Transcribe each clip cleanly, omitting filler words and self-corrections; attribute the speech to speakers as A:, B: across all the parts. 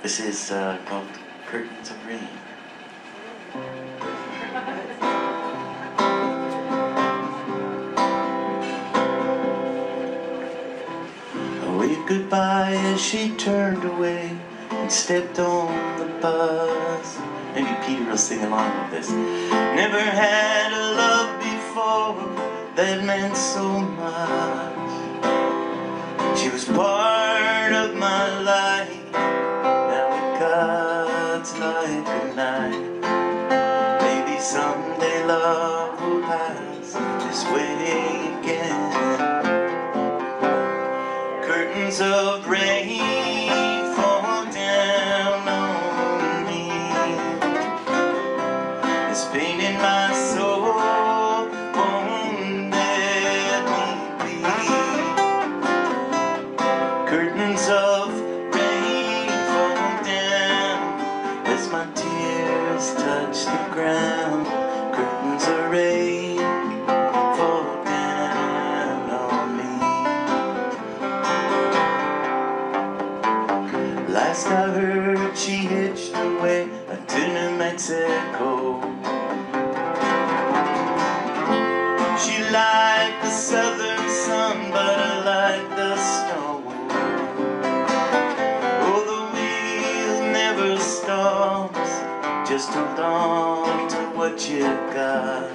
A: This is called Curtains of Rain. I waved goodbye as she turned away and stepped on the bus. Maybe Peter will sing along with this. Never had a love before that meant so much. She was part of my life. Now it cuts like a knife. Maybe someday love will pass this way again. Curtains of rain fall down on me. It's pain in my soul won't let me be. Curtains of rain fall down as my tears touch the ground. Curtains of rain fall down on me. Last I heard, she hitched away to New Mexico. She liked the southern sun, but I liked the snow. Oh, the wheel never stops. Just hold on to what you got.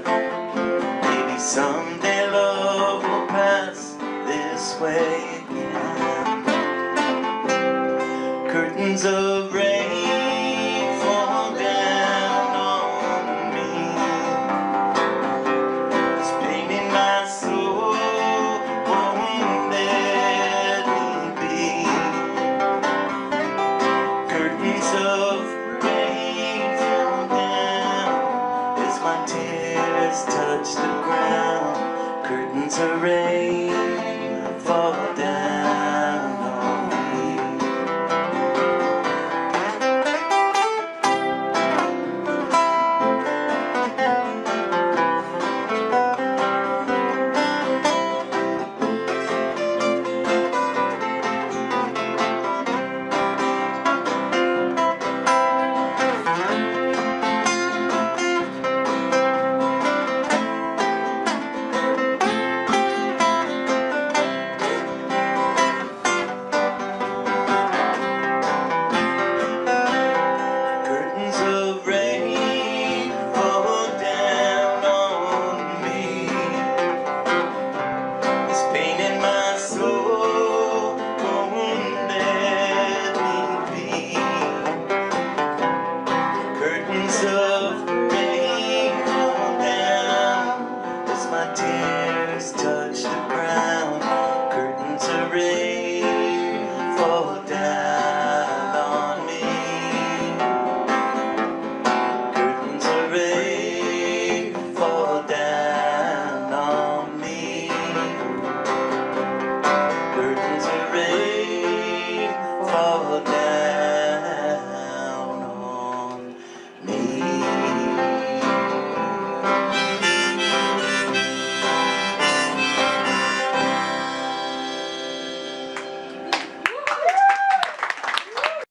A: Maybe someday love will pass this way again. Curtains of rain fall down on me. It's pain in my soul won't let me be. Curtains of rain fall down as my tears touch the ground. Curtains of rain